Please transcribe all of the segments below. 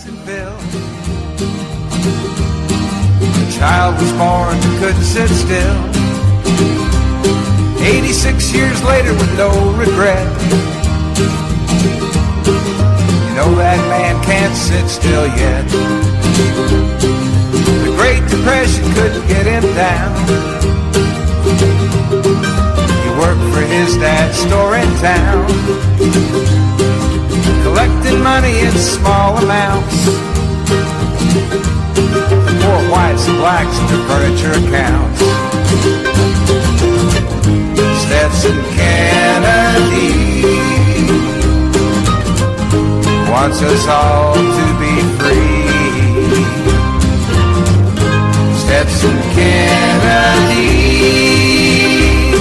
The child was born who couldn't sit still. 86 years later with no regret. You know that man can't sit still yet. The Great Depression couldn't get him down. He worked for his dad's store in town, collecting money in small amounts for poor whites and blacks in their furniture accounts. Stetson Kennedy wants us all to be free. Stetson Kennedy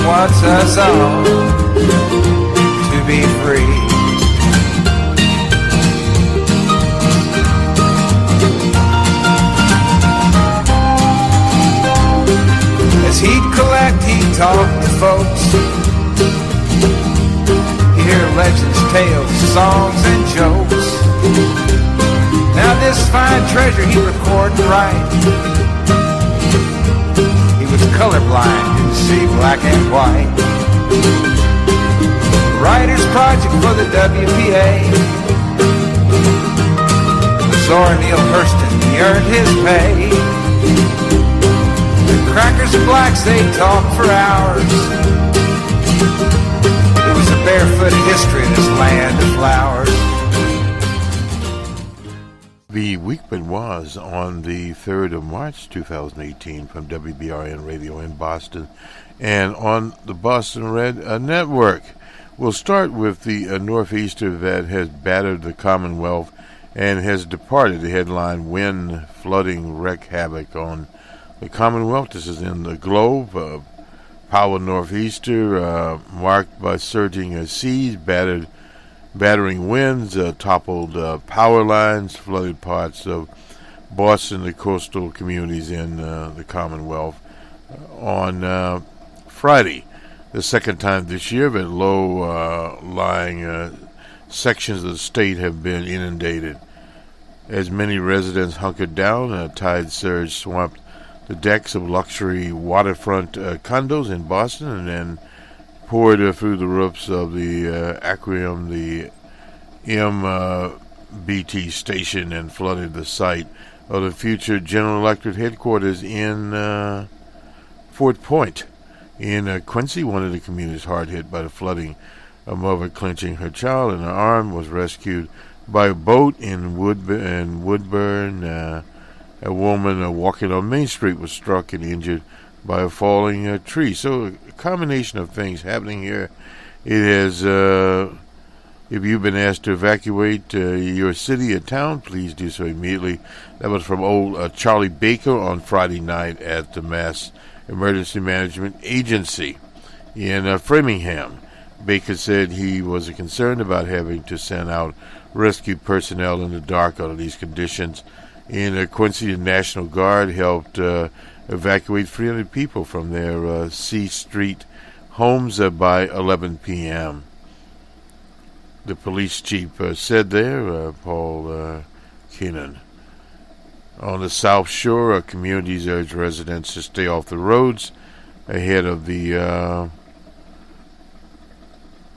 wants us all to be free. As he'd collect, he'd talk to folks. He'd hear legends, tales, songs, and jokes. Now this fine treasure he'd record and write. He was colorblind, didn't see black and white. Writer's project for the WPA. Zora Neale Hurston, he earned his pay. Crackers and blacks, they talk for hours. It was a barefooted history of this land of flowers. The Weekman was on the 3rd of March 2018 from WBRN Radio in Boston and on the Boston Red Network. We'll start with the northeaster that has battered the Commonwealth and has departed. The headline, Wind Flooding Wreak Havoc on the Commonwealth. This is in the Globe. Power northeaster marked by surging seas, battering winds, toppled power lines, flooded parts of Boston, the coastal communities in the Commonwealth. On Friday, the second time this year that low-lying sections of the state have been inundated. As many residents hunkered down, a tide surge swamped the decks of luxury waterfront condos in Boston and then poured through the roofs of the Aquarium, the MBT station, and flooded the site of the future General Electric headquarters in Fort Point. In Quincy, one of the communities hard hit by the flooding, a mother clenching her child in her arm was rescued by a boat in Woodburn. A woman walking on Main Street was struck and injured by a falling tree. So a combination of things happening here. It has, if you've been asked to evacuate your city or town, please do so immediately. That was from old Charlie Baker on Friday night at the Mass Emergency Management Agency in Framingham. Baker said he was concerned about having to send out rescue personnel in the dark under these conditions. In Quincy, the National Guard helped evacuate 300 people from their C Street homes by 11 p.m. The police chief said there, Paul Keenan. On the South Shore, communities urge residents to stay off the roads ahead of the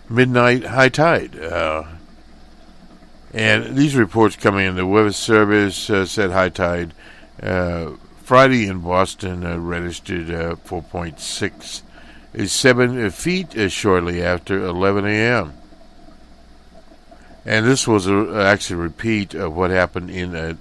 midnight high tide. And these reports coming in, the Weather Service said high tide Friday in Boston registered 4.67 feet shortly after 11 a.m. And this was actually a repeat of what happened in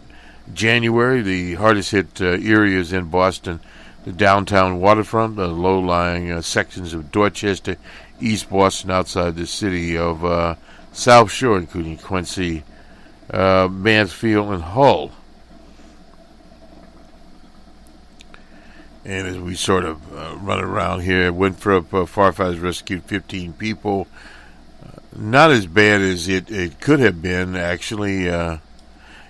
January. The hardest hit areas in Boston, the downtown waterfront, the low-lying sections of Dorchester, East Boston, outside the city of South Shore, including Quincy, Mansfield, and Hull. And as we sort of run around here, Winthrop firefighters rescued 15 people. Not as bad as it could have been, actually.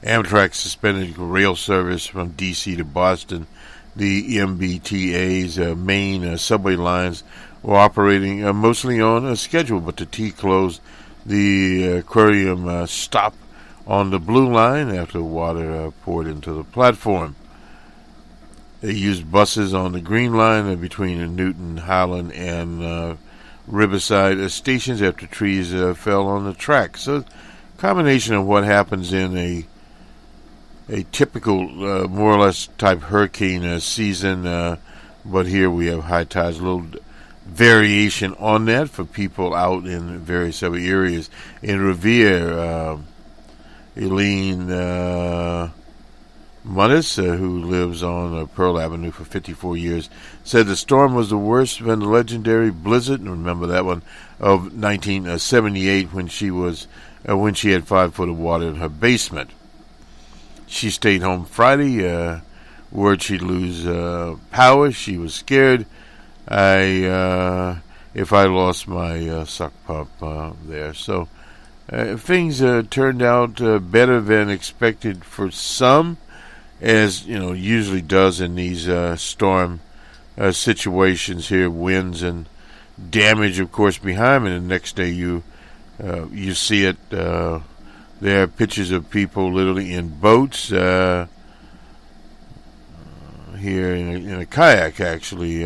Amtrak suspended rail service from D.C. to Boston. The MBTA's main subway lines were operating mostly on a schedule, but the T closed the Aquarium stop on the Blue Line after water poured into the platform. They used buses on the Green Line between Newton, Highland, and Riverside stations after trees fell on the track. So, combination of what happens in a typical, more or less type hurricane season, but here we have high tides, a little variation on that for people out in various other areas. In Revere, Eileen Munnis, who lives on Pearl Avenue for 54 years, said the storm was the worst than the legendary blizzard, and remember that one, of 1978 when she had 5 foot of water in her basement. She stayed home Friday, worried she'd lose power. She was scared. If I lost my suck pump there. So things turned out better than expected for some, as usually does in these storm situations here. Winds and damage, of course, behind me. And the next day you see it. There are pictures of people literally in boats here in a kayak, actually.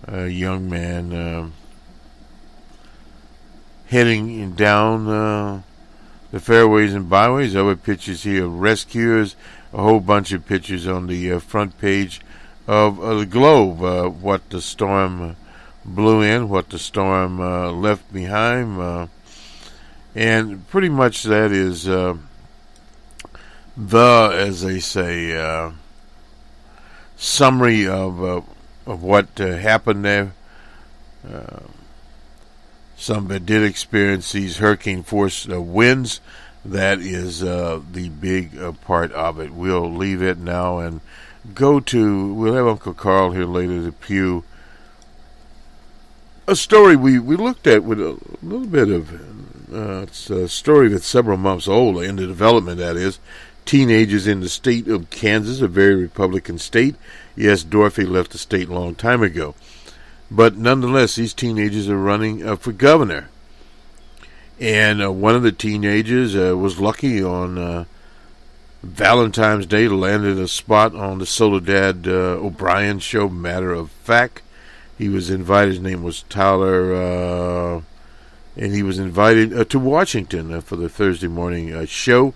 A young man heading down the fairways and byways. Other pictures here of rescuers. A whole bunch of pictures on the front page of the Globe. What the storm blew in, what the storm left behind. And pretty much that is as they say, summary of what happened there. Some that did experience these hurricane force winds. That is the big part of it. We'll leave it now and we'll have Uncle Carl here later to Pew. A story we looked at with a little bit of, it's a story that's several months old, in the development that is. Teenagers in the state of Kansas, a very Republican state. Yes, Dorothy left the state a long time ago. But nonetheless, these teenagers are running for governor. And one of the teenagers was lucky on Valentine's Day to land in a spot on the Soledad O'Brien show, Matter of Fact. He was invited, his name was Tyler, and he was invited to Washington for the Thursday morning show.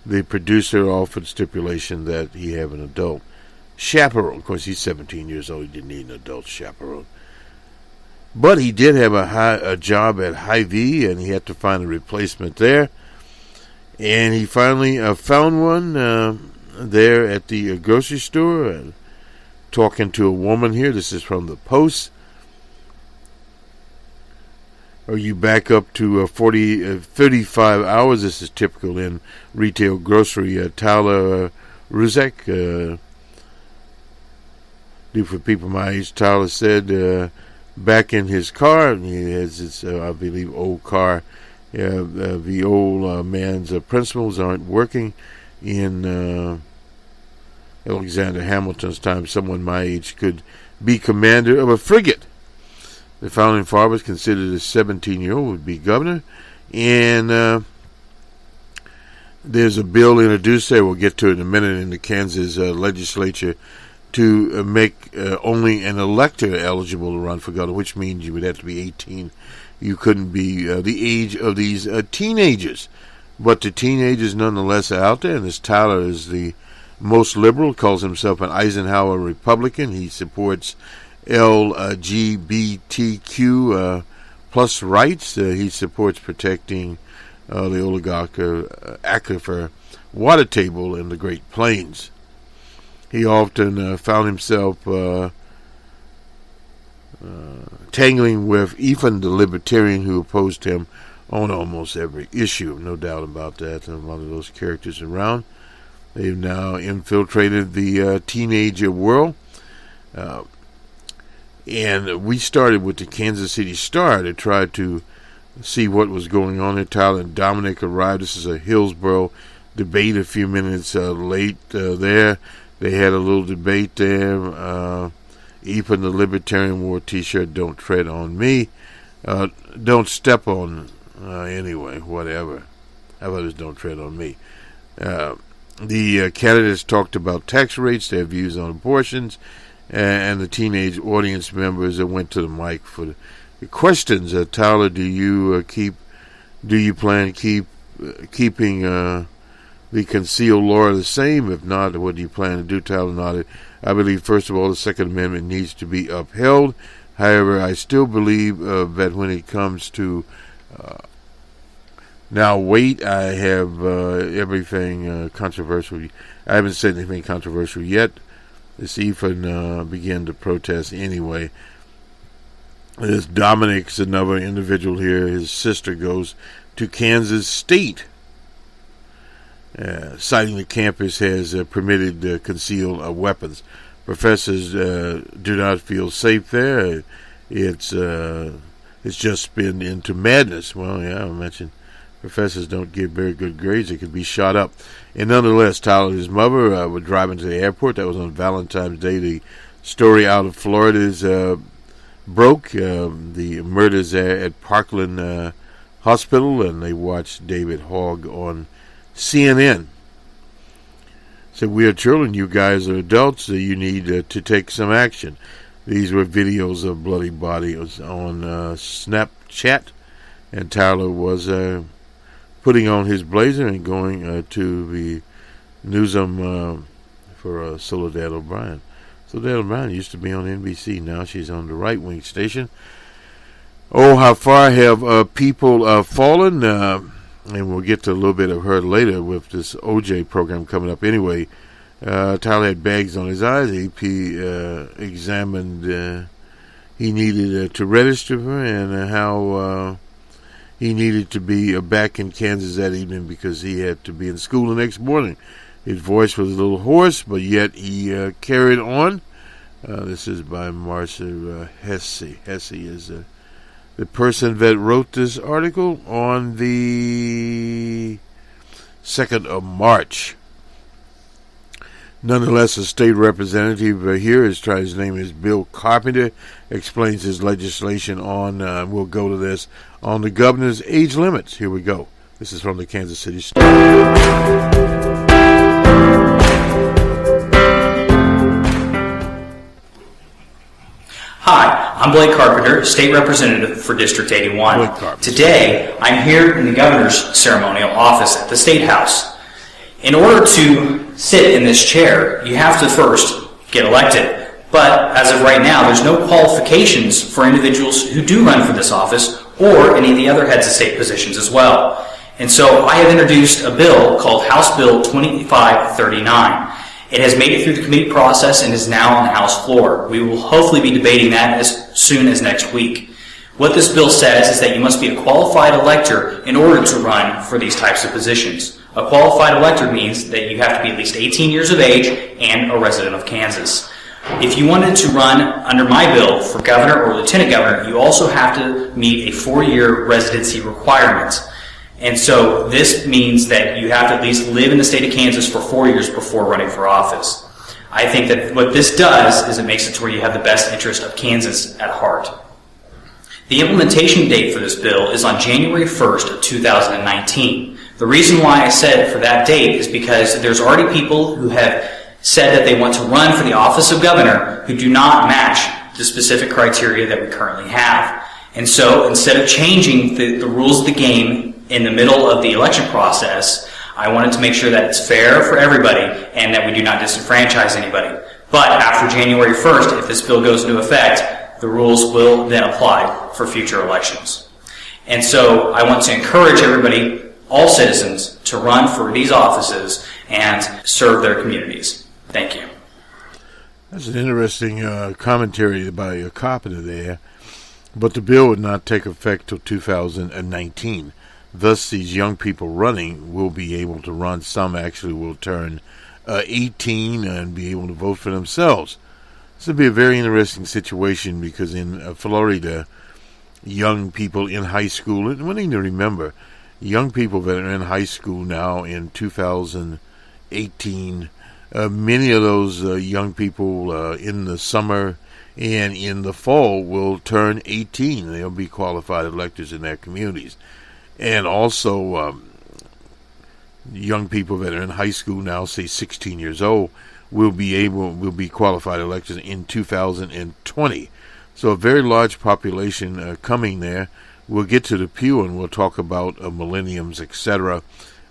The producer offered stipulation that he have an adult chaperone. Of course, he's 17 years old. He didn't need an adult chaperone. But he did have a job at Hy-Vee, and he had to find a replacement there. And he finally found one there at the grocery store. Talking to a woman here. This is from the Post. Or you back up to 35 hours. This is typical in retail grocery. Tyler Ruzek, for people my age, Tyler said, back in his car, he has this, I believe, old car. The old man's principles aren't working. In Alexander Hamilton's time, someone my age could be commander of a frigate. The founding fathers considered a 17-year-old would be governor. And there's a bill introduced there, we'll get to it in a minute, in the Kansas legislature to make only an elector eligible to run for governor, which means you would have to be 18. You couldn't be the age of these teenagers. But the teenagers nonetheless are out there, and this Tyler is the most liberal, calls himself an Eisenhower Republican. He supports LGBTQ plus rights. He supports protecting the oligarch aquifer water table in the Great Plains. He often found himself tangling with even the libertarian who opposed him on almost every issue. No doubt about that. And a lot of those characters around. They've now infiltrated the teenager world. And we started with the Kansas City Star to try to see what was going on there. Tyler and Dominic arrived. This is a Hillsborough debate a few minutes late there. They had a little debate there. Even the Libertarian wore a t-shirt, "Don't tread on me." Don't step on, anyway, whatever. How about this? Don't tread on me. The candidates talked about tax rates, their views on abortions, and the teenage audience members that went to the mic for the questions. Tyler, do you plan keeping the concealed law the same? If not, what do you plan to do? Tyler nodded. I believe, first of all, the Second Amendment needs to be upheld. However, I still believe that when it comes to now, wait, I have everything controversial. I haven't said anything controversial yet. This even began to protest anyway. This Dominic's another individual here. His sister goes to Kansas State, citing the campus has permitted concealed weapons. Professors do not feel safe there. It's just been into madness. Well, yeah, I mentioned professors don't give very good grades. They could be shot up. And nonetheless, Tyler and his mother were driving to the airport. That was on Valentine's Day. The story out of Florida is broke. The murders at Parkland Hospital, and they watched David Hogg on CNN. Said, we are children. You guys are adults. So you need to take some action. These were videos of bloody bodies on Snapchat, and Tyler was putting on his blazer and going to the newsroom for Soledad O'Brien. Soledad O'Brien used to be on NBC. Now she's on the right-wing station. Oh, how far have people fallen? And we'll get to a little bit of her later with this OJ program coming up. Anyway, Tyler had bags on his eyes. AP examined he needed to register her and how he needed to be back in Kansas that evening because he had to be in school the next morning. His voice was a little hoarse, but yet he carried on. This is by Marcia Hesse. Hesse is the person that wrote this article on the 2nd of March. Nonetheless, a state representative here his name is Bill Carpenter, explains his legislation on, we'll go to this, on the governor's age limits. Here we go. This is from the Kansas City Star. Hi, I'm Blake Carpenter, State Representative for District 81. Today, I'm here in the Governor's ceremonial office at the State House. In order to sit in this chair, you have to first get elected. But as of right now, there's no qualifications for individuals who do run for this office or any of the other heads of state positions as well. And so I have introduced a bill called House Bill 2539. It has made it through the committee process and is now on the House floor. We will hopefully be debating that as soon as next week. What this bill says is that you must be a qualified elector in order to run for these types of positions. A qualified elector means that you have to be at least 18 years of age and a resident of Kansas. If you wanted to run under my bill for governor or lieutenant governor, you also have to meet a 4-year residency requirement. And so this means that you have to at least live in the state of Kansas for 4 years before running for office. I think that what this does is it makes it to where you have the best interest of Kansas at heart. The implementation date for this bill is on January 1st of 2019. The reason why I said for that date is because there's already people who have said that they want to run for the office of governor who do not match the specific criteria that we currently have. And so instead of changing the rules of the game in the middle of the election process, I wanted to make sure that it's fair for everybody and that we do not disenfranchise anybody. But after January 1st, if this bill goes into effect, the rules will then apply for future elections. And so I want to encourage everybody, all citizens, to run for these offices and serve their communities. Thank you. That's an interesting commentary by a Carpenter there. But the bill would not take effect till 2019. Thus, these young people running will be able to run. Some actually will turn 18 and be able to vote for themselves. This would be a very interesting situation because in Florida, young people in high school, and we need to remember, young people that are in high school now in 2018, many of those young people in the summer and in the fall will turn 18. They'll be qualified electors in their communities. And also, young people that are in high school now, say 16 years old, will be qualified electors in 2020. So a very large population coming there. We'll get to the pew and we'll talk about millenniums, etc.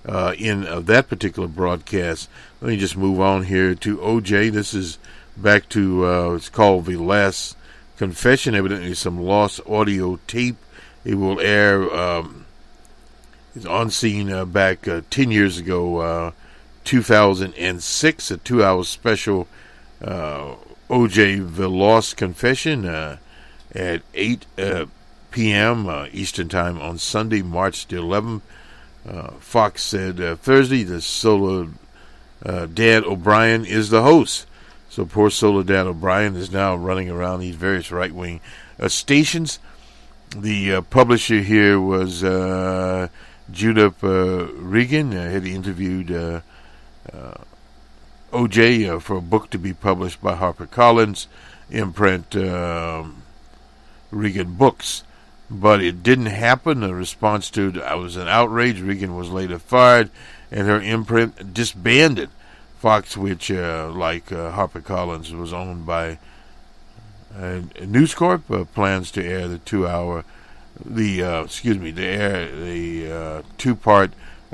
In that particular broadcast. Let me just move on here to OJ. This is back to, it's called The Last Confession, evidently some lost audio tape. It will air, it's on scene back 10 years ago, 2006, a 2-hour special, OJ The Lost Confession, at 8 p.m. Eastern Time on Sunday, March the 11th. Fox said Thursday the Solar Dad O'Brien is the host. So poor Solar Dad O'Brien is now running around these various right-wing stations. The publisher here was Judith Regan. Had interviewed OJ for a book to be published by HarperCollins imprint, Regan Books. But it didn't happen. In response to it was an outrage. Regan was later fired, and her imprint disbanded. Fox, which, like HarperCollins, was owned by News Corp, plans to air the 2-hour, the 2-part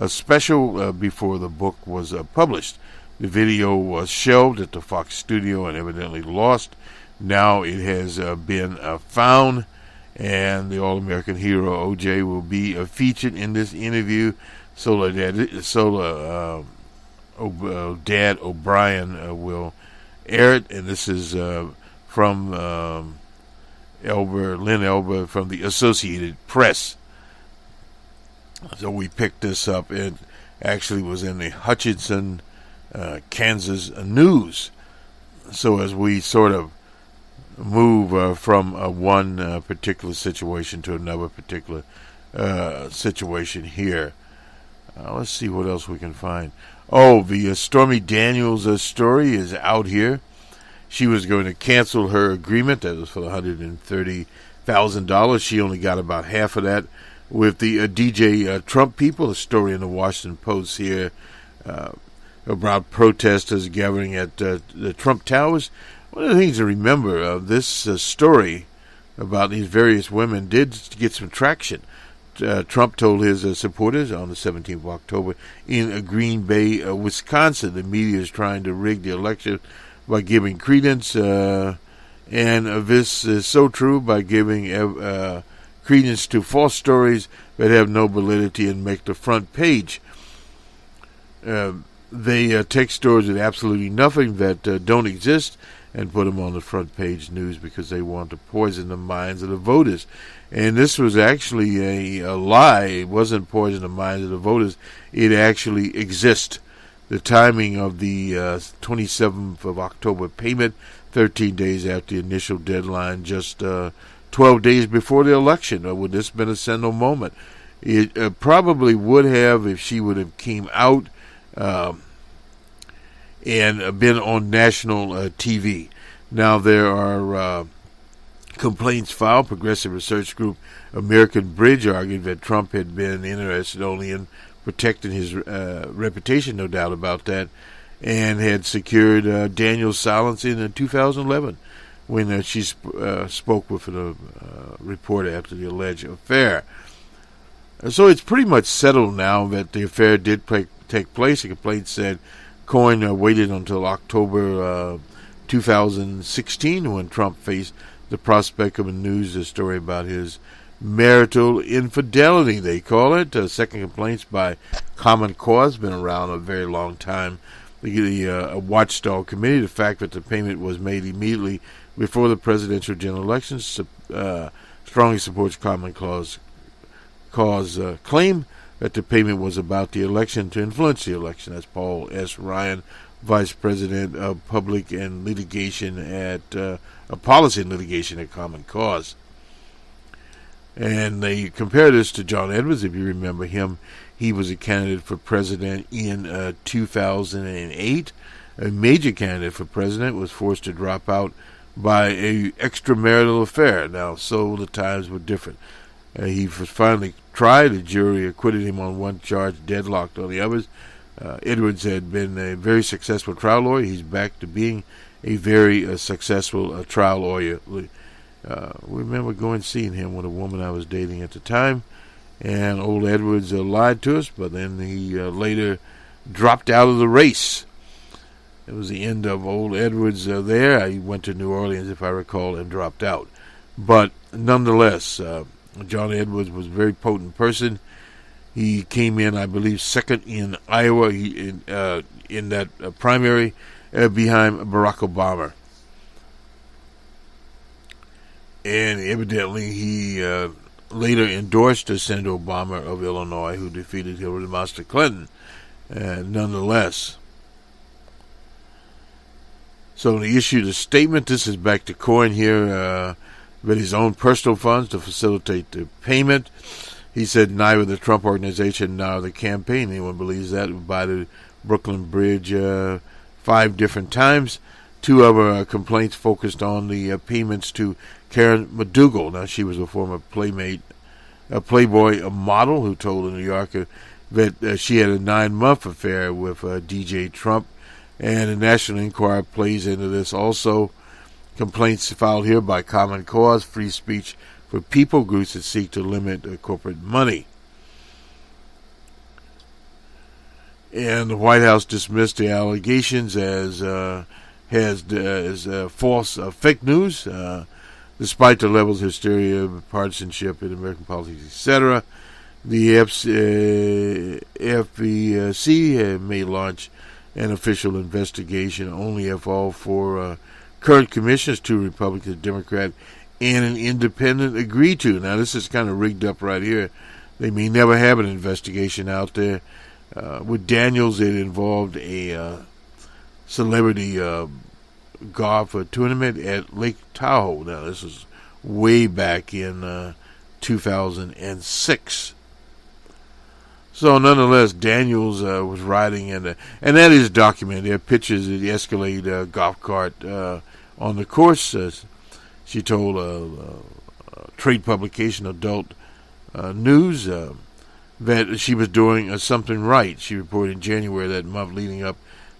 special before the book was published. The video was shelved at the Fox studio and evidently lost. Now it has been found, and the All-American hero OJ will be featured in this interview. Dad O'Brien will air it, and this is from Lynn Elber from the Associated Press. So we picked this up. It actually was in the Hutchinson, Kansas News. So as we sort of move from one particular situation to another particular situation here, let's see what else we can find. Oh, the Stormy Daniels story is out here. She was going to cancel her agreement. That was for $130,000. She only got about half of that with the DJ Trump people. A story in the Washington Post here about protesters gathering at the Trump Towers. One of the things to remember of this story about these various women did get some traction. Trump told his supporters on the 17th of October in Green Bay, Wisconsin, the media is trying to rig the election by giving credence, and this is so true, by giving credence to false stories that have no validity and make the front page. They take stories with absolutely nothing that don't exist and put them on the front page news because they want to poison the minds of the voters. And this was actually a lie. It wasn't poison the minds of the voters. It actually exists. The timing of the 27th of October payment, 13 days after the initial deadline, just 12 days before the election. Would this have been a sentinel moment? It probably would have if she would have came out and been on national TV. Now there are complaints filed. Progressive research group American Bridge argued that Trump had been interested only in protecting his reputation, no doubt about that, and had secured Daniel's silence in 2011 when she spoke with a reporter after the alleged affair. So it's pretty much settled now that the affair did take place. The complaint said Cohen waited until October 2016 when Trump faced the prospect of a news story about his marital infidelity, they call it. Second complaints by Common Cause, been around a very long time. The watchdog committee, the fact that the payment was made immediately before the presidential general elections, strongly supports Common Cause claim that the payment was about the election to influence the election. That's Paul S. Ryan, Vice President of Public and Litigation at Policy and Litigation at Common Cause. And they compare this to John Edwards, if you remember him. He was a candidate for president in 2008. A major candidate for president was forced to drop out by a extramarital affair. Now, so the times were different. He was finally tried. The jury acquitted him on one charge, deadlocked on the others. Edwards had been a very successful trial lawyer. He's back to being a very successful trial lawyer. Remember going and seeing him with a woman I was dating at the time, and old Edwards lied to us, but then he later dropped out of the race. It was the end of old Edwards there. He went to New Orleans, if I recall, and dropped out. But nonetheless, John Edwards was a very potent person. He came in, I believe, second in Iowa in that primary behind Barack Obama. And evidently he later endorsed Senator Obama of Illinois, who defeated Hillary Monster Clinton. Nonetheless. So he issued a statement. This is back to Cohen here, with his own personal funds to facilitate the payment. He said neither the Trump organization nor the campaign, anyone believes that, would buy the Brooklyn Bridge 5 different times. 2 other complaints focused on the payments to Karen McDougal. Now, she was a former Playboy model who told the New Yorker that she had a 9-month affair with DJ Trump. And the National Enquirer plays into this also. Complaints filed here by Common Cause, Free Speech for People, groups that seek to limit corporate money. And the White House dismissed the allegations as false fake news, despite the levels of hysteria, partisanship in American politics, etc. The FEC may launch an official investigation only if all 4 current commissioners, 2 Republicans, Democrat, and an independent agree to. Now, this is kind of rigged up right here. They may never have an investigation out there. With Daniels, it involved a celebrity golf tournament at Lake Tahoe. Now, this was way back in 2006. So, nonetheless, Daniels was riding, and that is documented. There are pictures of the Escalade golf cart on the course. She told a trade publication, Adult News, that she was doing something right. She reported in January that month leading up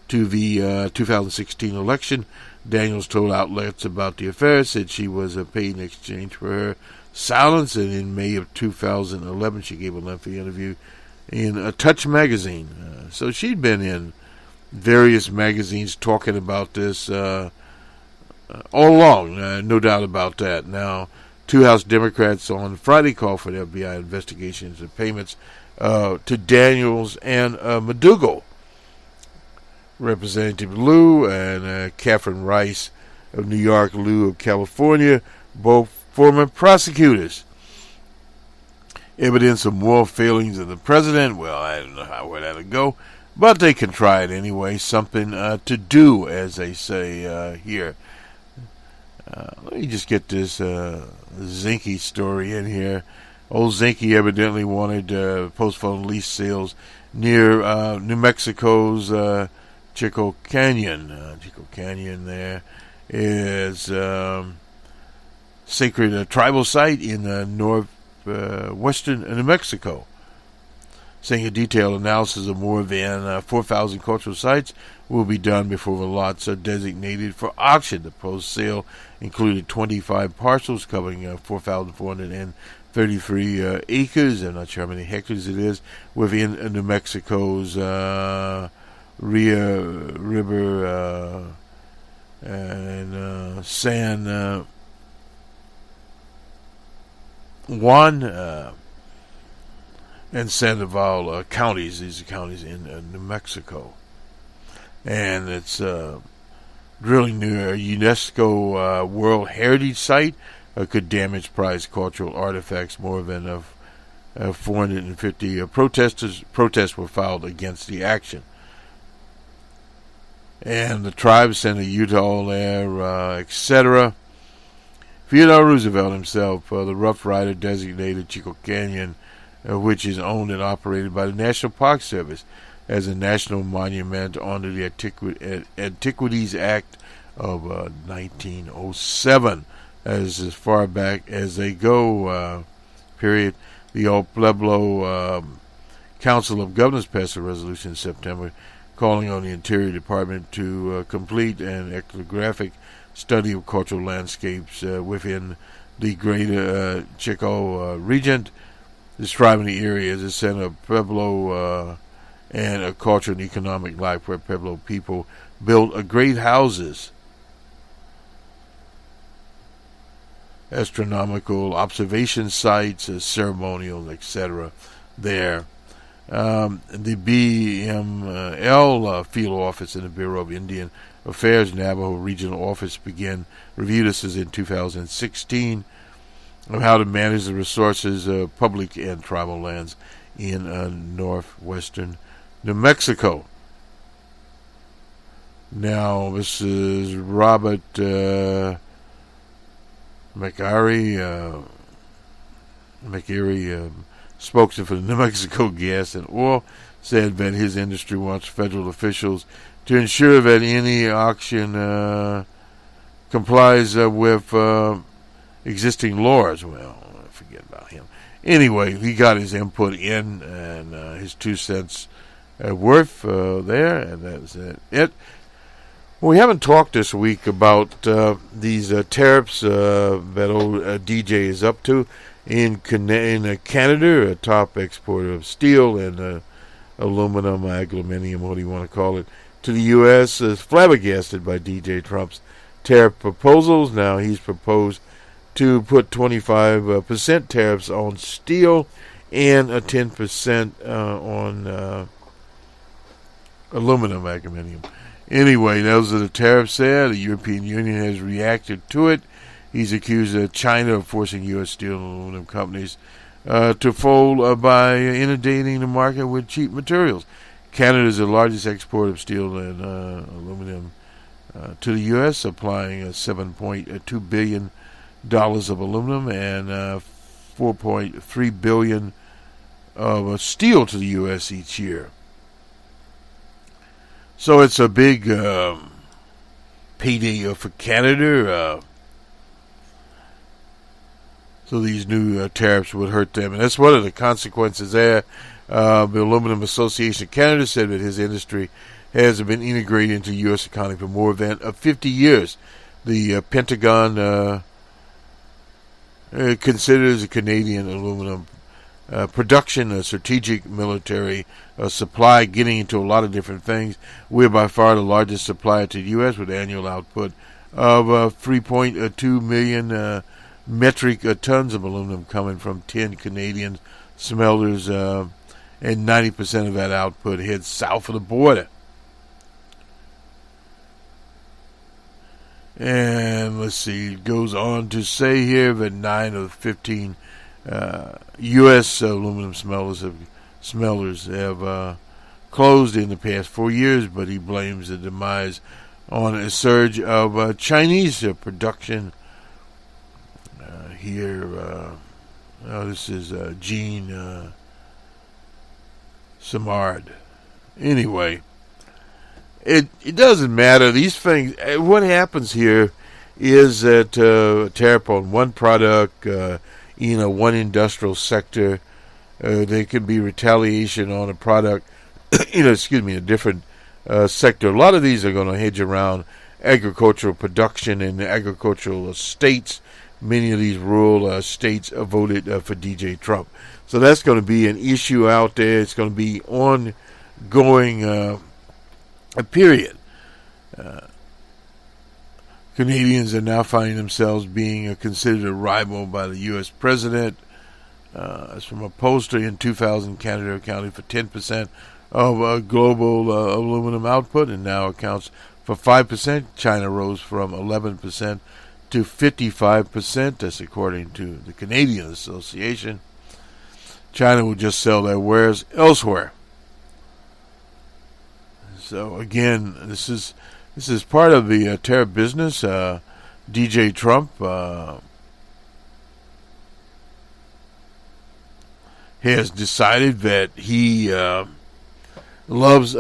to the 2016 election. Daniels told outlets about the affair, said she was paid in exchange for her silence, and in May of 2011 she gave a lengthy interview in Touch magazine. So she'd been in various magazines talking about this all along, no doubt about that. Now, 2 House Democrats on Friday called for the FBI investigations of payments to Daniels and McDougal. Representative Liu and Catherine Rice of New York, Liu of California, both former prosecutors. Evidence of moral failings of the president. Well, I don't know where that'll go, but they can try it anyway. Something to do, as they say here. Let me just get this Zinke story in here. Old Zinke evidently wanted to postpone lease sales near New Mexico's Chico Canyon. Chico Canyon there is sacred tribal site in northwestern New Mexico. Saying a detailed analysis of more than 4,000 cultural sites will be done before the lots are designated for auction. The proposed sale included 25 parcels covering 4,433 acres. I'm not sure how many hectares it is within New Mexico's Rio River and San Juan and Sandoval counties. These are counties in New Mexico. And it's drilling near a UNESCO World Heritage Site could damage prized cultural artifacts. More than 450 protests were filed against the action. And the tribe sent a Utah there, etc. Theodore Roosevelt himself, the Rough Rider, designated Chico Canyon, which is owned and operated by the National Park Service, as a national monument under the Antiquities Act of 1907. As far back as they go, period. The old Pueblo Council of Governors passed a resolution in September calling on the Interior Department to complete an ethnographic study of cultural landscapes within the greater Chico region, describing the area as a center of Pueblo and a cultural and economic life where Pueblo people built great houses, astronomical observation sites, ceremonial, etc. there. The BML field office in the Bureau of Indian Affairs Navajo Regional Office began review. This is in 2016 of how to manage the resources of public and tribal lands in northwestern New Mexico. Now, this is Robert McAree, spokesman for the New Mexico Gas and Oil, said that his industry wants federal officials to ensure that any auction complies with existing laws. Well, forget about him. Anyway, he got his input in and his 2 cents worth there, and that's it. We haven't talked this week about these tariffs that old DJ is up to in Canada, a top exporter of steel and aluminum, aluminium, what do you want to call it, to the U.S. is flabbergasted by DJ Trump's tariff proposals. Now he's proposed to put 25% tariffs on steel and a 10% on aluminum, aluminium. Anyway, those are the tariffs there. The European Union has reacted to it. He's accused China of forcing U.S. steel and aluminum companies to fold by inundating the market with cheap materials. Canada is the largest exporter of steel and aluminum to the U.S., supplying $7.2 billion of aluminum and $4.3 billion of steel to the U.S. each year. So it's a big payday for Canada. So these new tariffs would hurt them. And that's one of the consequences there. The Aluminum Association of Canada said that his industry has been integrated into the U.S. economy for more than 50 years. The Pentagon considers the Canadian aluminum production a strategic military supply, getting into a lot of different things. We're by far the largest supplier to the U.S. with annual output of 3.2 million metric tons of aluminum coming from 10 Canadian smelters, and 90% of that output heads south of the border. And let's see, it goes on to say here that 9 of 15 U.S. aluminum smelters have closed in the past 4 years, but he blames the demise on a surge of Chinese production. This is Gene Samard. Anyway, it doesn't matter. These things, what happens here is that tariff on one product, one industrial sector, there can be retaliation on a product, a different sector. A lot of these are going to hedge around agricultural production and agricultural states. Many of these rural states voted for DJ Trump. So that's going to be an issue out there. It's going to be ongoing a period. Canadians are now finding themselves being considered a rival by the U.S. president. As from a poster in 2000, Canada accounted for 10% of global aluminum output and now accounts for 5%. China rose from 11% to 55%. That's according to the Canadian Association. China will just sell their wares elsewhere. So again, this is part of the tariff business. DJ Trump has decided that he loves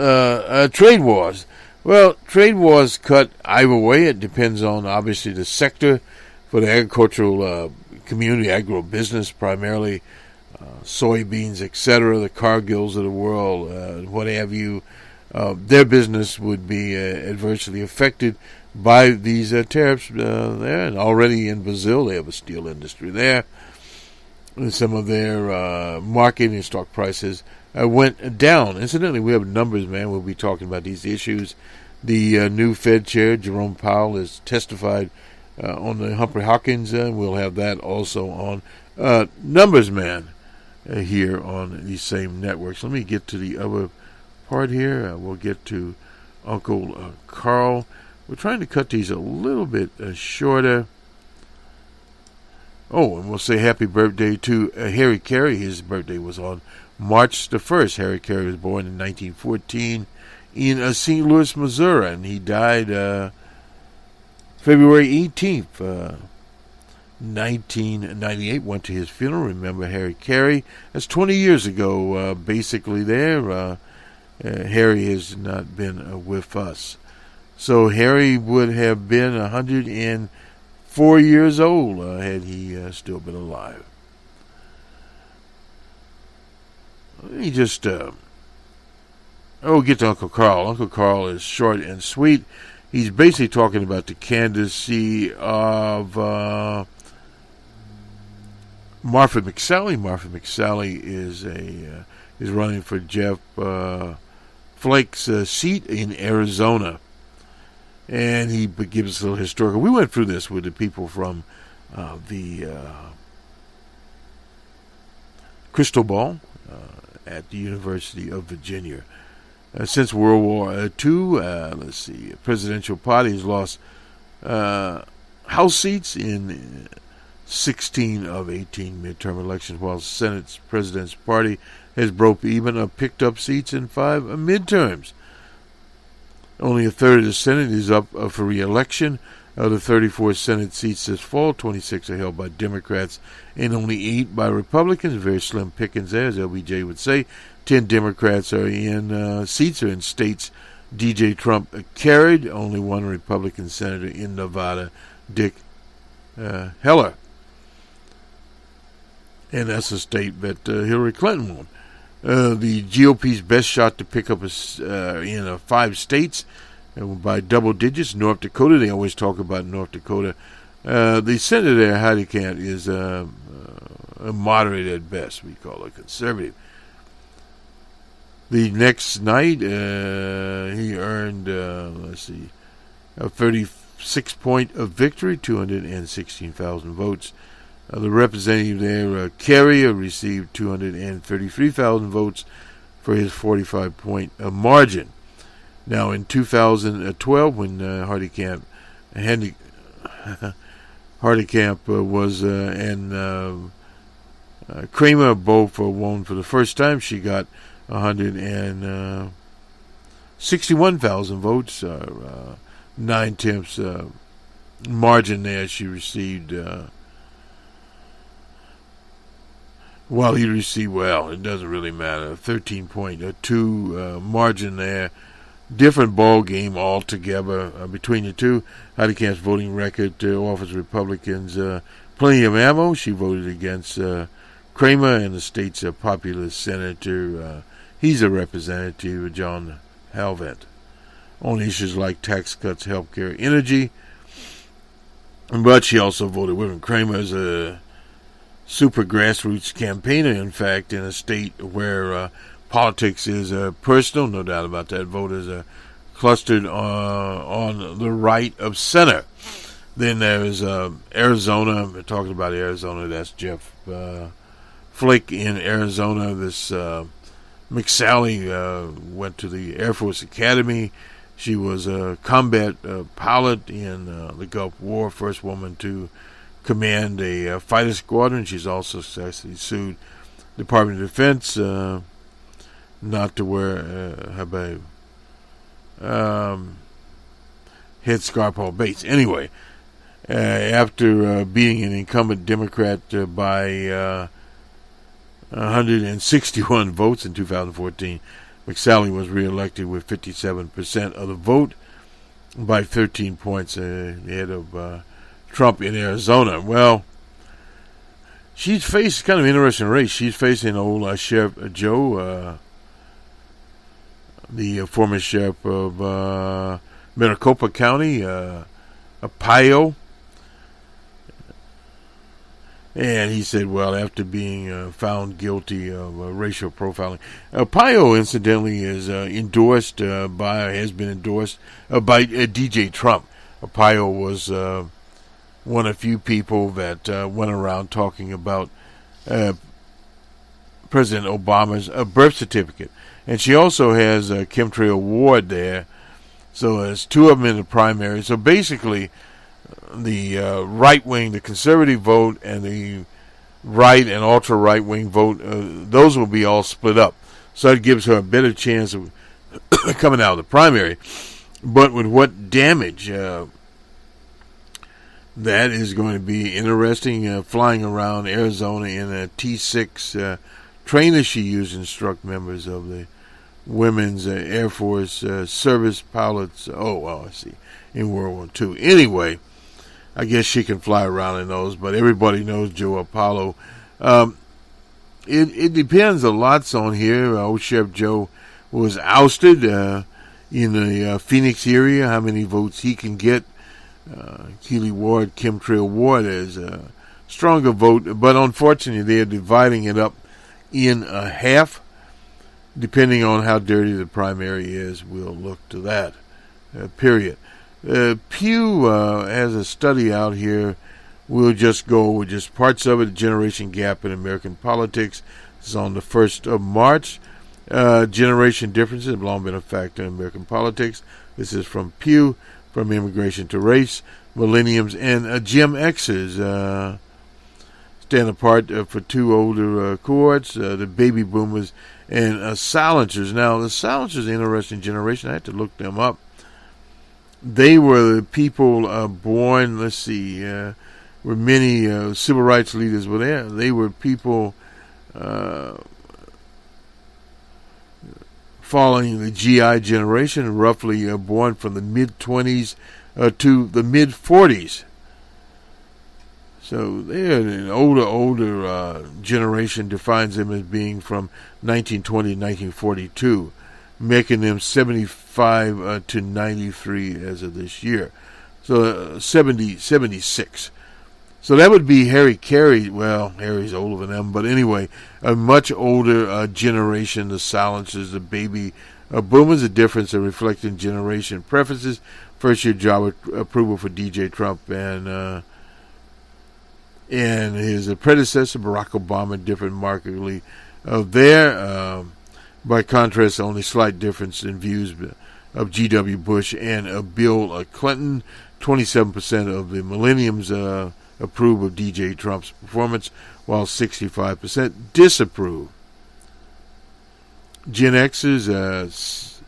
trade wars. Well, trade wars cut either way. It depends on, obviously, the sector. For the agricultural community, agribusiness primarily, soybeans, etc., the Cargills of the world, what have you, their business would be adversely affected by these tariffs there. And already in Brazil, they have a steel industry there. And some of their marketing and stock prices went down. Incidentally, we have numbers, man. We'll be talking about these issues. The new Fed chair, Jerome Powell, has testified on the Humphrey Hawkins. We'll have that also on Numbers Man here on these same networks. Let me get to the other part here. We'll get to Uncle Carl. We're trying to cut these a little bit shorter. Oh, and we'll say happy birthday to Harry Carey. His birthday was on March the 1st. Harry Carey was born in 1914 in St. Louis, Missouri, and he died February 18th, 1998. Went to his funeral. Remember Harry Carey. That's 20 years ago, basically there. Harry has not been with us. So Harry would have been 104 years old had he still been alive. Let me just get to Uncle Carl. Uncle Carl is short and sweet. He's basically talking about the candidacy of Martha McSally. Martha McSally is running for Jeff Flake's seat in Arizona. And he gives us a little historical. We went through this with the people from the Crystal Ball at the University of Virginia. Since World War II, let's see, presidential party has lost House seats in 16 of 18 midterm elections, while the Senate's president's party has broke even or picked up seats in 5 midterms. Only a third of the Senate is up for re-election. Of the 34 Senate seats this fall, 26 are held by Democrats and only 8 by Republicans. Very slim pickings there, as LBJ would say. 10 Democrats are in seats are in states DJ Trump carried. Only 1 Republican senator in Nevada, Dick Heller. And that's a state that Hillary Clinton won. The GOP's best shot to pick up in 5 states by double digits. North Dakota, they always talk about North Dakota. The senator there, Heidi Kant, is a moderate at best. We call it conservative. The next night, he earned, a 36-point victory, 216,000 votes. The representative there, Kerry, received 233,000 votes for his 45-point margin. Now, in 2012, when Hardekamp was and Kramer both won for the first time, she got 161,000 votes, 9/10 margin there. She received. He received, it doesn't really matter, 13.2 margin there. Different ball game altogether between the two. Heidekamp's voting record offers Republicans plenty of ammo. She voted against Kramer and the state's populist senator. He's a representative, John Halvent, on issues like tax cuts, healthcare, energy. But she also voted with him. Kramer's a super grassroots campaigner, in fact, in a state where politics is personal, no doubt about that. Voters are clustered on the right of center. Then there's Arizona. We're talking about Arizona. That's Jeff Flake in Arizona. This McSally went to the Air Force Academy. She was a combat pilot in the Gulf War, first woman to command a fighter squadron. She's also successfully sued the Department of Defense not to wear her headscarf or base. Anyway, after beating an incumbent Democrat by 161 votes in 2014, McSally was reelected with 57% of the vote by 13 points ahead of Trump in Arizona. Well, she's faced kind of interesting race. She's facing old Sheriff Joe, the former sheriff of Maricopa County, Payo. And he said, well, after being found guilty of racial profiling, Payo, incidentally, is has been endorsed by DJ Trump. Payo was one of few people that went around talking about President Obama's birth certificate. And she also has a chemtrail ward there. So there's two of them in the primary. So basically, the right wing, the conservative vote, and the right and ultra right wing vote, those will be all split up. So it gives her a better chance of coming out of the primary. But with what damage, that is going to be interesting. Flying around Arizona in a T6 trainer she used to instruct members of the Women's Air Force service pilots. I see, in World War II. Anyway, I guess she can fly around in those, but everybody knows Joe Apollo. It depends a lot on here. Old Sheriff Joe was ousted in the Phoenix area. How many votes he can get? Keely Ward, Chemtrail Ward is a stronger vote, but unfortunately they're dividing it up in a half. Depending on how dirty the primary is, we'll look to that. Period. Pew has a study out here. We'll just go with just parts of it. Generation Gap in American Politics. This is on the 1st of March. Generation differences have long been a factor in American politics. This is from Pew, from immigration to race, millenniums, and Gen Xers stand apart for two older cohorts, the baby boomers and silencers. Now, the silencers are an interesting generation. I had to look them up. They were the people born, where many civil rights leaders were there. They were people following the GI generation, roughly born from the mid-20s to the mid-40s. So they're an older generation. Defines them as being from 1920 to 1942, making them 75 to 93 as of this year. So 76. So that would be Harry Carey. Well, Harry's older than them, but anyway, a much older generation, the silencers, the baby boomers, a difference of reflecting generation preferences. First-year job approval for DJ Trump and his predecessor, Barack Obama, different markedly there. By contrast, only slight difference in views of G.W. Bush and Bill Clinton. 27% of the millenniums approve of DJ Trump's performance, while 65% disapprove. Gen Xers,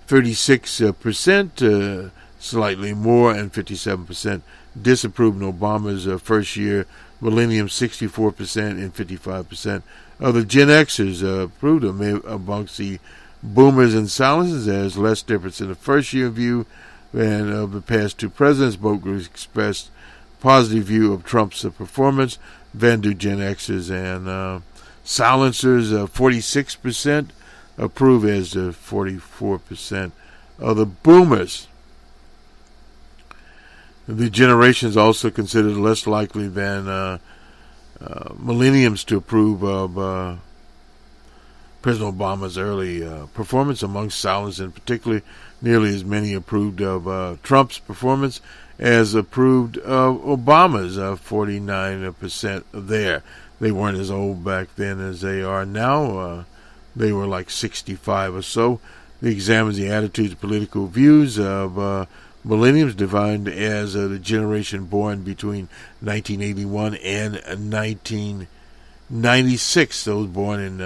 36%, slightly more, and 57% disapprove of Obama's first year. Millennium, 64% and 55% of the Gen Xers approved of amongst the boomers and silencers. There's less difference in the first year view than of the past two presidents. Both groups expressed positive view of Trump's performance. Then do Gen Xers and silencers, 46% approve as the 44% of the boomers. The generations also considered less likely than millenniums to approve of President Obama's early performance. Among silencers in particular, nearly as many approved of Trump's performance as approved of Obama's, 49% there. They weren't as old back then as they are now. They were like 65 or so. They examines the attitudes and political views of millennials, defined as the generation born between 1981 and 1996. Those born in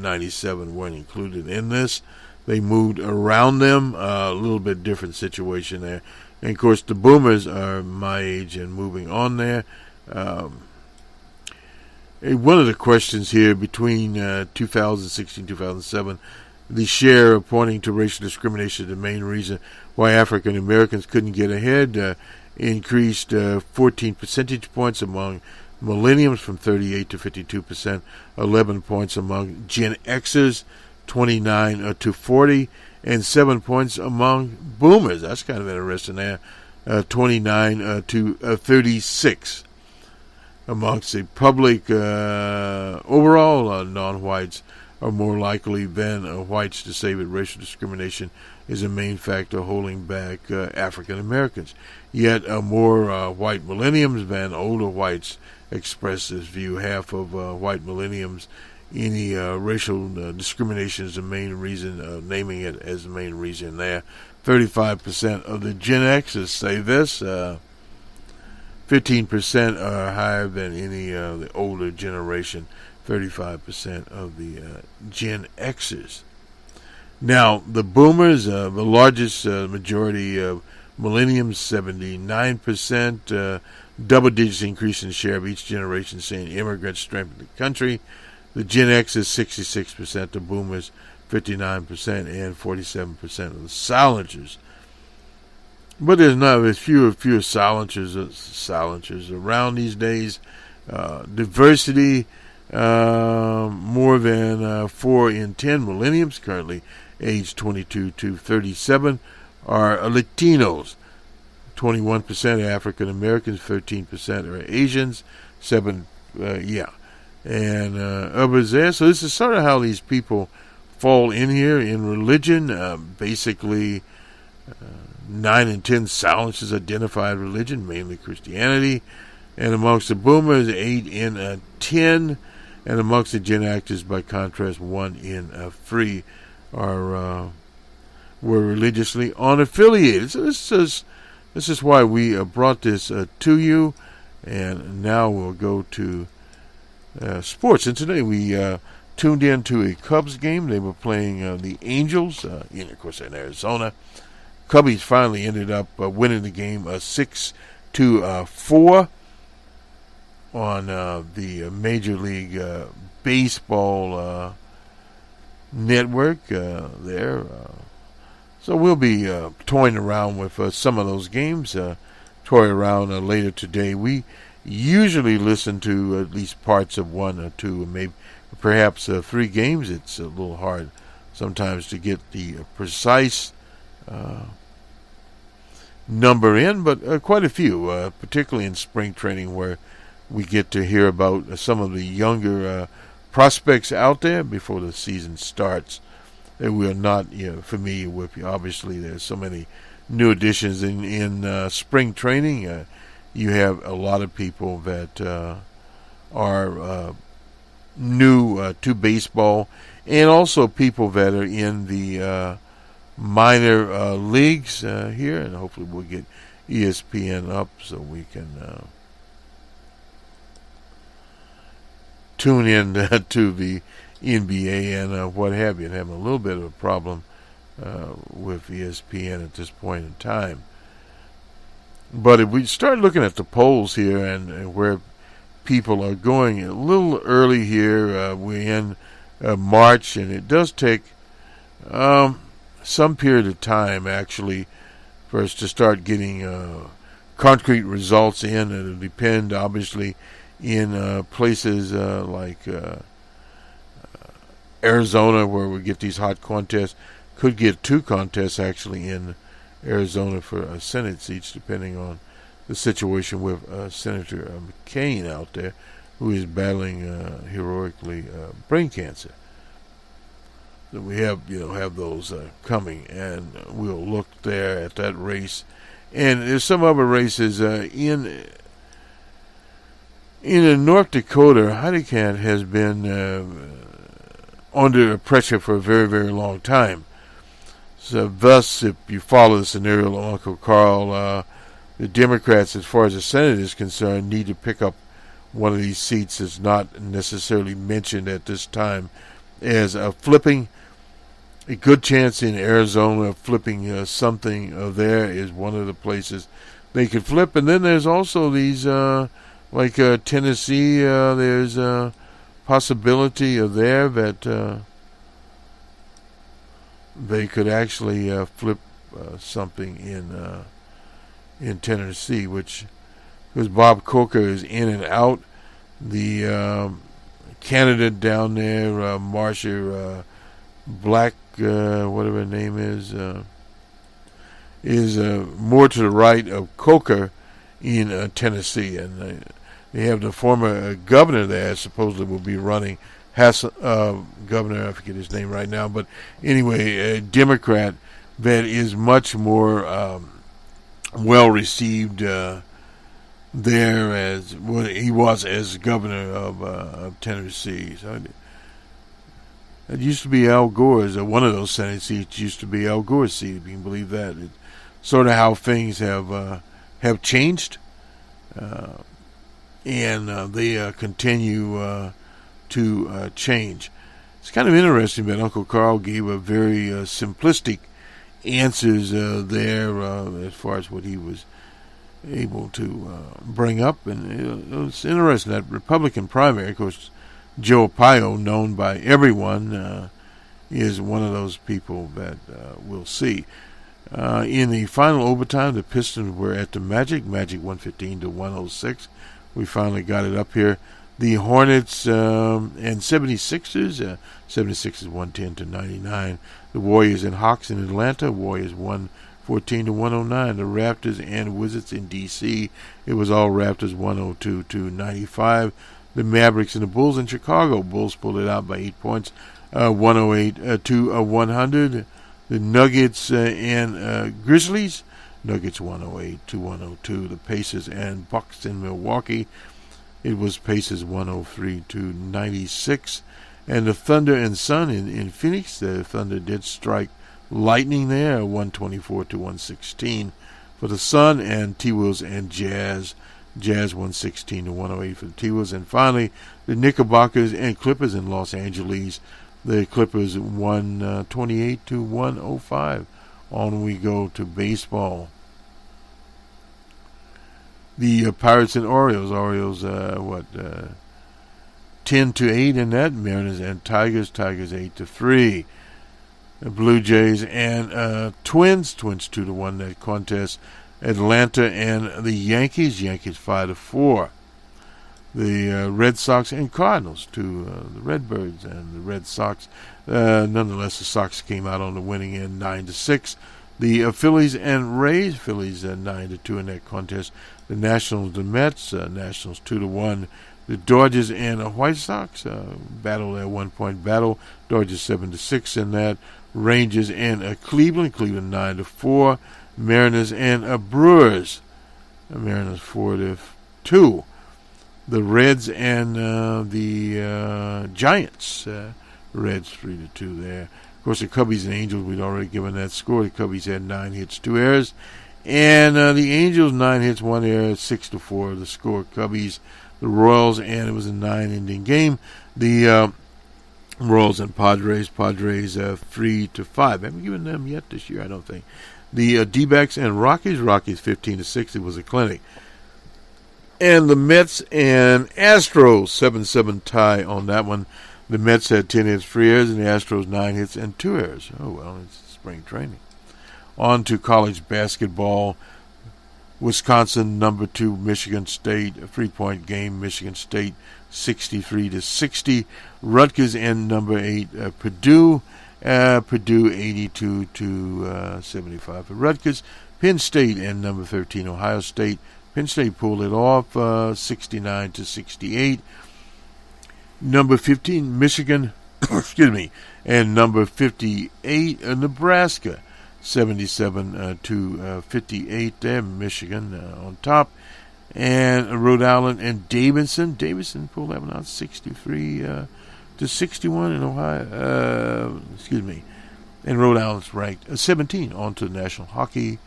97 weren't included in this. They moved around them. A little bit different situation there. And, of course, the boomers are my age and moving on there. One of the questions here between 2016 and 2007, the share of pointing to racial discrimination is the main reason why African Americans couldn't get ahead, increased 14 percentage points among millenniums from 38 to 52%, 11 points among Gen Xers, 29 to 40, and 7 points among boomers. That's kind of interesting there, 29 to 36. Amongst the public, overall, non-whites are more likely than whites to say that racial discrimination is a main factor holding back African Americans. Yet more white millenniums than older whites express this view. Half of white millenniums, any racial discrimination is the main reason, naming it as the main reason there. 35% of the Gen Xers say this. 15% are higher than any the older generation. 35% of the Gen Xers. Now, the boomers, the largest majority of millenniums, 79%, double digits increase in share of each generation, saying immigrants strengthen the country. The Gen X is 66%, the boomers 59%, and 47% of the silencers. But there's fewer silencers around these days. Diversity, more than 4 in 10 millenniums currently aged 22 to 37 are Latinos. 21% are African Americans, 13% are Asians, 7 and others there. So this is sort of how these people fall in here. In religion, basically 9 in 10 silencers identified religion, mainly Christianity. And amongst the boomers, 8 in 10. And amongst the Gen Xers, by contrast, 1 in 3 were religiously unaffiliated. So this is why we brought this to you. And now we'll go to sports. And today we tuned in to a Cubs game. They were playing the Angels, of course, in Arizona. Cubbies finally ended up winning the game 6-4 on the Major League Baseball network there. So we'll be toying around with some of those games, toy around later today. We usually listen to at least parts of 1 or 2, maybe perhaps 3 games. It's a little hard sometimes to get the precise number in, but quite a few, particularly in spring training, where we get to hear about some of the younger prospects out there before the season starts that we are not familiar with. Obviously, there's so many new additions in spring training. You have a lot of people that are new to baseball, and also people that are in the minor leagues here, and hopefully we'll get ESPN up so we can tune in to the NBA and what have you, and having a little bit of a problem with ESPN at this point in time. But if we start looking at the polls here and where people are going, a little early here, we're in March, and it does take some period of time actually for us to start getting concrete results in. It'll depend obviously in places like Arizona, where we get these hot contests. Could get 2 contests actually in Arizona for Senate seats, depending on the situation with Senator McCain out there, who is battling heroically brain cancer. So we have those coming, and we'll look there at that race. And there's some other races in North Dakota. Hydecant has been under pressure for a very, very long time. So thus, if you follow the scenario of Uncle Carl, the Democrats, as far as the Senate is concerned, need to pick up one of these seats that's not necessarily mentioned at this time as flipping. A good chance in Arizona of flipping something there is one of the places they could flip. And then there's also these, like Tennessee, there's a possibility of there that they could actually flip something in Tennessee, which, because Bob Corker is in and out. The candidate down there, Marsha Black, whatever her name is more to the right of Coker in Tennessee, and they have the former governor there supposedly will be running. Governor, I forget his name right now, but anyway, a Democrat that is much more well received there as he was as governor of Tennessee. So it used to be Al Gore's. One of those Senate seats used to be Al Gore's seat. If you can believe that, it's sort of how things have changed, and they continue to change. It's kind of interesting that Uncle Carl gave a very simplistic answers there as far as what he was able to bring up, and it's interesting that Republican primary. Of course, Joe Arpaio, known by everyone, is one of those people that we'll see. In the final overtime, the Pistons were at the Magic 115 to 106. We finally got it up here. The Hornets and 76ers, 76ers 110 to 99. The Warriors and Hawks in Atlanta, Warriors 114 to 109. The Raptors and Wizards in D.C., it was all Raptors 102 to 95. The Mavericks and the Bulls in Chicago, Bulls pulled it out by 8 points, 108 to 100. The Nuggets and Grizzlies, Nuggets 108 to 102. The Pacers and Bucks in Milwaukee, it was Pacers 103 to 96. And the Thunder and Sun in Phoenix, the Thunder did strike lightning there, 124 to 116 for the Sun. And T-Wolves and Jazz 116 to 108 for the T-Wolves. And finally, the Knickerbockers and Clippers in Los Angeles, the Clippers 128 to 105. On we go to baseball. The Pirates and Orioles. Orioles, 10 to 8 in that. Mariners and Tigers. Tigers 8 to 3. The Blue Jays and Twins. Twins 2 to 1 that contest. Atlanta and the Yankees. Yankees 5 to 4. The Red Sox and Cardinals to the Redbirds and the Red Sox. Nonetheless, the Sox came out on the winning end 9 to 6. The Phillies and Rays. Phillies 9 to 2 in that contest. The Nationals and Mets. Nationals 2 to 1. The Dodgers and White Sox battle at 1 point battle. Dodgers 7 to 6 in that. Rangers and Cleveland. Cleveland 9 to 4. Mariners and Brewers. Mariners 4 to 2. The Reds and the Giants. Reds 3 to 2 there. Of course, the Cubbies and Angels, we'd already given that score. The Cubbies had 9 hits, 2 errors. And the Angels, 9 hits, 1 error, 6 to 4. The score, Cubbies, the Royals, and it was a 9-inning game. The Royals and Padres, 3 to 5. I haven't given them yet this year, I don't think. The D-backs and Rockies 15 to 6. It was a clinic. And the Mets and Astros, 7-7 tie on that one. The Mets had 10 hits, 3 errors, and the Astros 9 hits and 2 errors. Oh, well, it's spring training. On to college basketball. Wisconsin, number 2, Michigan State, a 3-point game. Michigan State, 63 to 60. Rutgers and number 8, Purdue. Purdue, 82 to 75 for Rutgers. Penn State and number 13, Ohio State. Penn State pulled it off, 69 to 68. Number 15, Michigan, excuse me, and number 58, Nebraska, 77 to 58 there. Michigan on top. And Rhode Island and Davidson. Davidson pulled that one out, 63 to 61 in Ohio. And Rhode Island's ranked 17 onto the National Hockey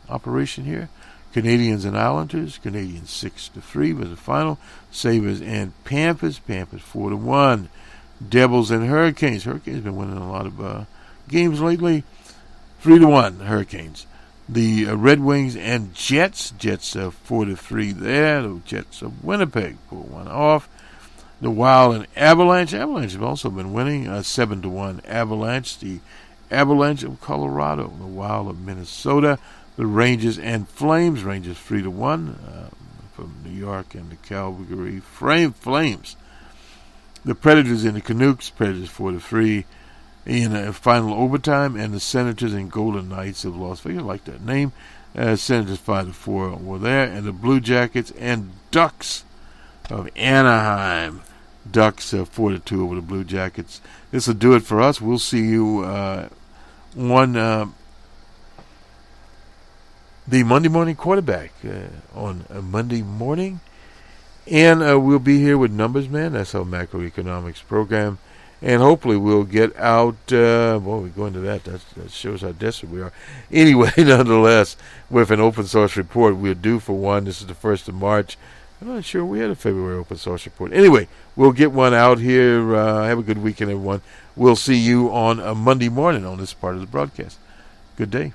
operation here. Canadians and Islanders. Canadians 6 to 3 was the final. Sabres and Panthers. Panthers 4 to 1. Devils and Hurricanes. Hurricanes been winning a lot of games lately. 3 to 1. Hurricanes. The Red Wings and Jets. Jets 4 to 3 there. The Jets of Winnipeg pull one off. The Wild and Avalanche. Avalanche have also been winning 7 to 1. Avalanche. The Avalanche of Colorado. The Wild of Minnesota. The Rangers and Flames. Rangers 3 to 1 from New York and the Calgary Flames. The Predators and the Canucks. Predators 4-3 in a final overtime, and the Senators and Golden Knights of Las Vegas. I like that name. Senators 5-4 were there, and the Blue Jackets and Ducks of Anaheim. Ducks 4-2 over the Blue Jackets. This will do it for us. We'll see you on the Monday Morning Quarterback on a Monday morning. And we'll be here with Numbers Man. That's our macroeconomics program. And hopefully we'll get out, we're going to that. That shows how desperate we are. Anyway, nonetheless, with an open source report, we're due for one. This is the 1st of March. I'm not sure we had a February open source report. Anyway, we'll get one out here. Have a good weekend, everyone. We'll see you on a Monday morning on this part of the broadcast. Good day.